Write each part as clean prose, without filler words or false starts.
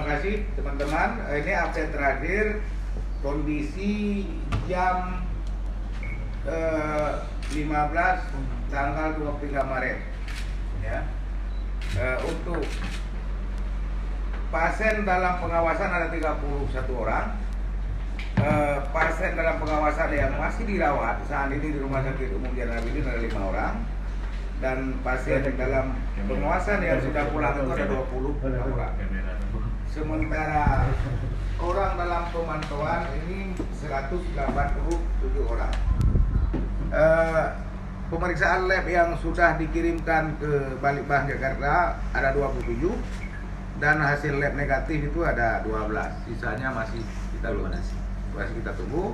terima kasih teman-teman. Ini update terakhir kondisi jam 15 tanggal 23 Maret ya. Untuk pasien dalam pengawasan ada 31 orang. Pasien dalam pengawasan yang masih dirawat saat ini di Rumah Sakit Umum Zainal Abidin ada 5 orang, dan pasien dalam pengawasan yang sudah pulang itu ada 20 orang. Sementara orang dalam pemantauan ini 187 orang. Pemeriksaan lab yang sudah dikirimkan ke Balitbang Jakarta ada 27, dan hasil lab negatif itu ada 12. Sisanya masih kita tunggu.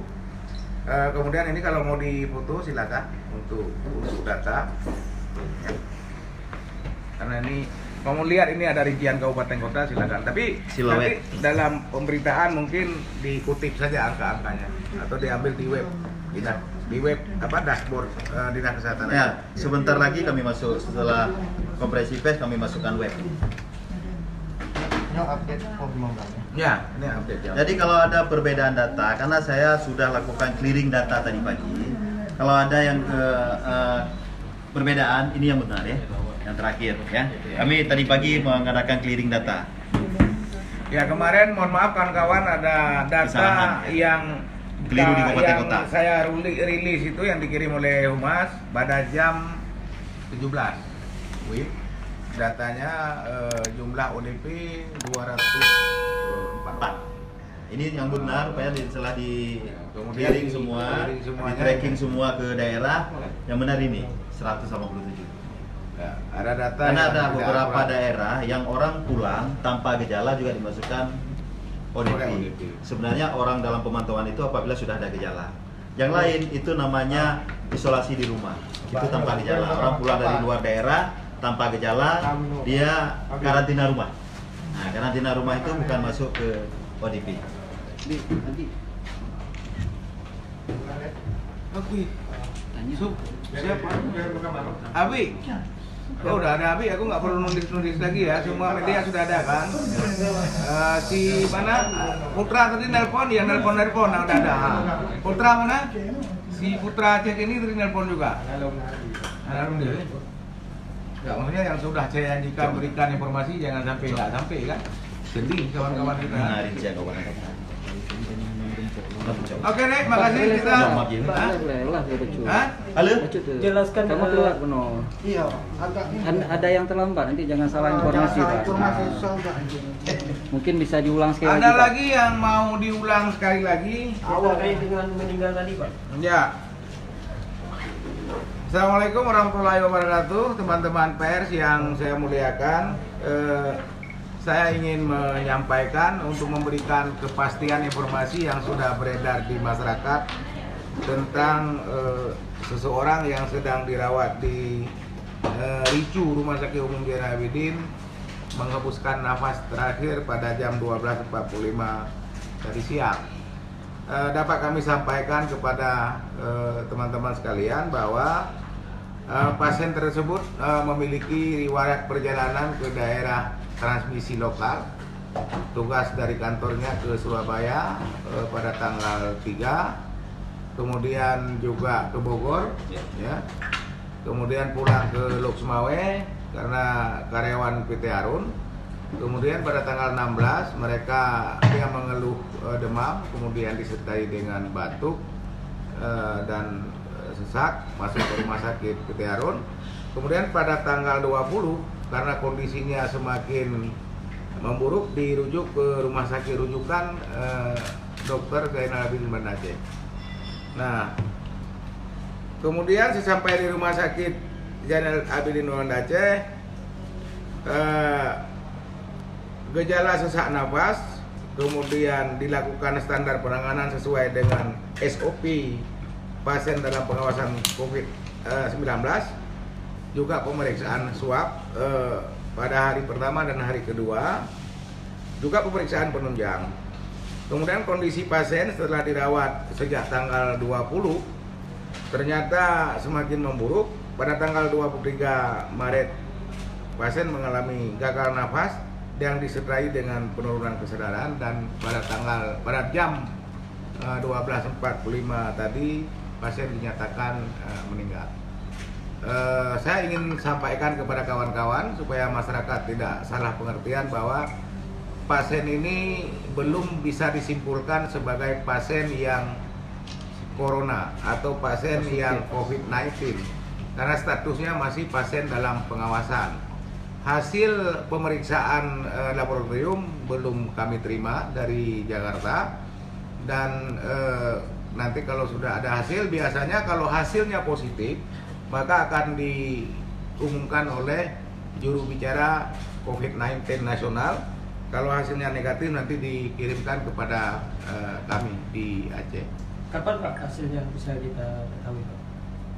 Kemudian ini kalau mau difoto silakan untuk data. Karena ini kamu lihat ini ada rincian kabupaten kota, silakan. Tapi nanti dalam pemberitaan mungkin dikutip saja angka-angkanya atau diambil di web kita, di web dashboard Dinas Kesehatan. Ya, sebentar lagi kami masuk, setelah konferensi pers kami masukkan web. Ini update Ya, ini update ya. Jadi kalau ada perbedaan data, karena saya sudah lakukan clearing data tadi pagi, kalau ada yang perbedaan, ini yang benar ya, yang terakhir ya. Kami tadi pagi mengadakan clearing data. Ya, kemarin mohon maaf kawan-kawan ada data Kesalahan, yang keliru di kabupaten yang kota. saya rilis itu yang dikirim oleh Humas pada jam 17 WIB. Datanya jumlah ODP 204. Ini yang benar, supaya setelah di Kemudian clearing semua, di di tracking semua ke daerah, yang benar ini 187. Ya, ada data Karena yang ada tidak beberapa akurat. daerah yang orang pulang tanpa gejala juga dimasukkan ODP. ODP. Sebenarnya orang dalam pemantauan itu apabila sudah ada gejala. Yang lain itu namanya isolasi di rumah. Itu tanpa gejala. Orang pulang dari luar daerah tanpa gejala, dia karantina rumah. Nah, karantina rumah itu bukan masuk ke ODP. Oke. Siapa? Abi. Oh, udah ada Abi, aku nggak perlu nulis lagi ya. Semua media sudah ada kan. Si mana? Putra tadi nelpon, ya nelpon udah ada. Putra mana? Si Putra Aceh ini tadi nelpon juga. Alhamdulillah. Ya, maksudnya yang sudah saya janjikan berikan informasi jangan sampai nggak sampai kan. Sedih kawan-kawan kita. Nah, rincian kabupaten kota. Oke, Nek, makasih kita. Hah? Halo? Jelaskan Kamu keluar penuh. Iya, agak Ada yang terlambat, nanti jangan salah informasi, Pak. informasi saja. Mungkin bisa diulang sekali Ada lagi, Pak. lagi yang mau diulang sekali lagi? terkait dengan meninggal tadi, Pak. Ya. Assalamualaikum warahmatullahi wabarakatuh, teman-teman pers yang saya muliakan. Saya ingin menyampaikan untuk memberikan kepastian informasi yang sudah beredar di masyarakat tentang seseorang yang sedang dirawat di RICU Rumah Sakit Umum Zainal Abidin menghembuskan nafas terakhir pada jam 12.45 tadi siang. Dapat kami sampaikan kepada teman-teman sekalian bahwa pasien tersebut memiliki riwayat perjalanan ke daerah transmisi lokal, tugas dari kantornya ke Surabaya pada tanggal 3, kemudian juga ke Bogor, ya, kemudian pulang ke Loksmawe karena karyawan PT Arun. Kemudian pada tanggal 16 mereka dia mengeluh demam, kemudian disertai dengan batuk dan sesak, masuk ke rumah sakit PT Arun. Kemudian pada tanggal 20 karena kondisinya semakin memburuk dirujuk ke rumah sakit rujukan Dr. Zainal Abidin Banda Aceh. Nah, kemudian sesampai di rumah sakit Zainal Abidin Banda Aceh, gejala sesak nafas, kemudian dilakukan standar penanganan sesuai dengan SOP pasien dalam pengawasan COVID-19, juga pemeriksaan swab pada hari pertama dan hari kedua, juga pemeriksaan penunjang. Kemudian kondisi pasien setelah dirawat sejak tanggal 20 ternyata semakin memburuk. Pada tanggal 23 Maret pasien mengalami gagal nafas yang disertai dengan penurunan kesadaran, dan pada jam 12.45 tadi pasien dinyatakan meninggal. Saya ingin sampaikan kepada kawan-kawan supaya masyarakat tidak salah pengertian bahwa pasien ini belum bisa disimpulkan sebagai pasien yang corona atau pasien yang COVID-19 karena statusnya masih pasien dalam pengawasan. Hasil pemeriksaan laboratorium belum kami terima dari Jakarta, dan nanti kalau sudah ada hasil, biasanya kalau hasilnya positif maka akan diumumkan oleh juru bicara COVID-19 nasional. Kalau hasilnya negatif nanti dikirimkan kepada kami di Aceh. Kapan Pak hasilnya bisa kita ketahui Pak?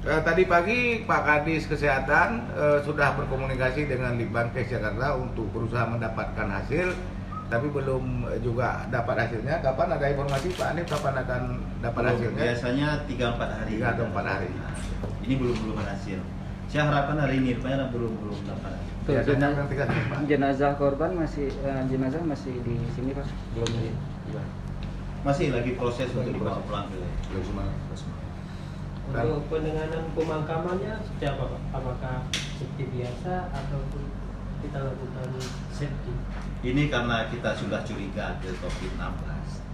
Tadi pagi Pak Kadis Kesehatan sudah berkomunikasi dengan Litbangkes Jakarta untuk berusaha mendapatkan hasil, tapi belum juga dapat hasilnya. Kapan ada informasi Pak Anif, kapan akan dapat hasilnya? Biasanya 3-4 hari. 3 atau 4 hari. Nah, ini belum hasil. Saya harapkan hari ini, rupanya belum dapat. Tuh, Biasanya yang 3 hari, Pak. jenazah korban jenazah masih di sini Pak, belum di. Masih lagi proses untuk dibawa pulang ke Belum semua. Untuk penanganan pemakamannya seperti apa Pak? Apakah seperti biasa ataupun kita lakukan safety? Ini karena kita sudah curiga ke COVID-19,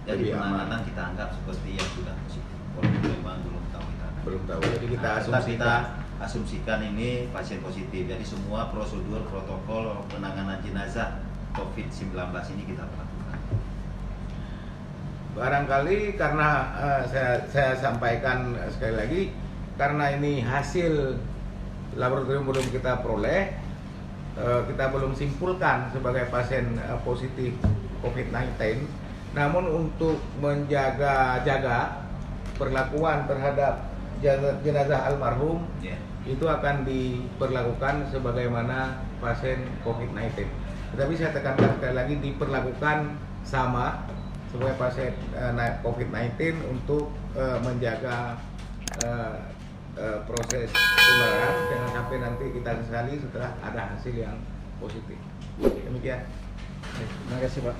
jadi Lebih aman. penanganan kita anggap seperti yang sudah positif. Walaupun memang belum tahu kita. Belum tahu. Jadi kita Tetap asumsikan. kita asumsikan ini pasien positif. Jadi semua prosedur protokol penanganan jenazah COVID-19 ini kita lakukan. Barangkali karena saya sampaikan sekali lagi, karena ini hasil laboratorium belum kita peroleh, kita belum simpulkan sebagai pasien positif COVID-19. Namun untuk menjaga perlakuan terhadap jenazah almarhum, Ya. itu akan diperlakukan sebagaimana pasien COVID-19. Tetapi saya tekankan sekali lagi, diperlakukan sama sebagai pasien COVID-19 untuk menjaga proses penularan, jangan sampai nanti kita sesali setelah ada hasil yang positif. Demikian. Terima kasih Pak.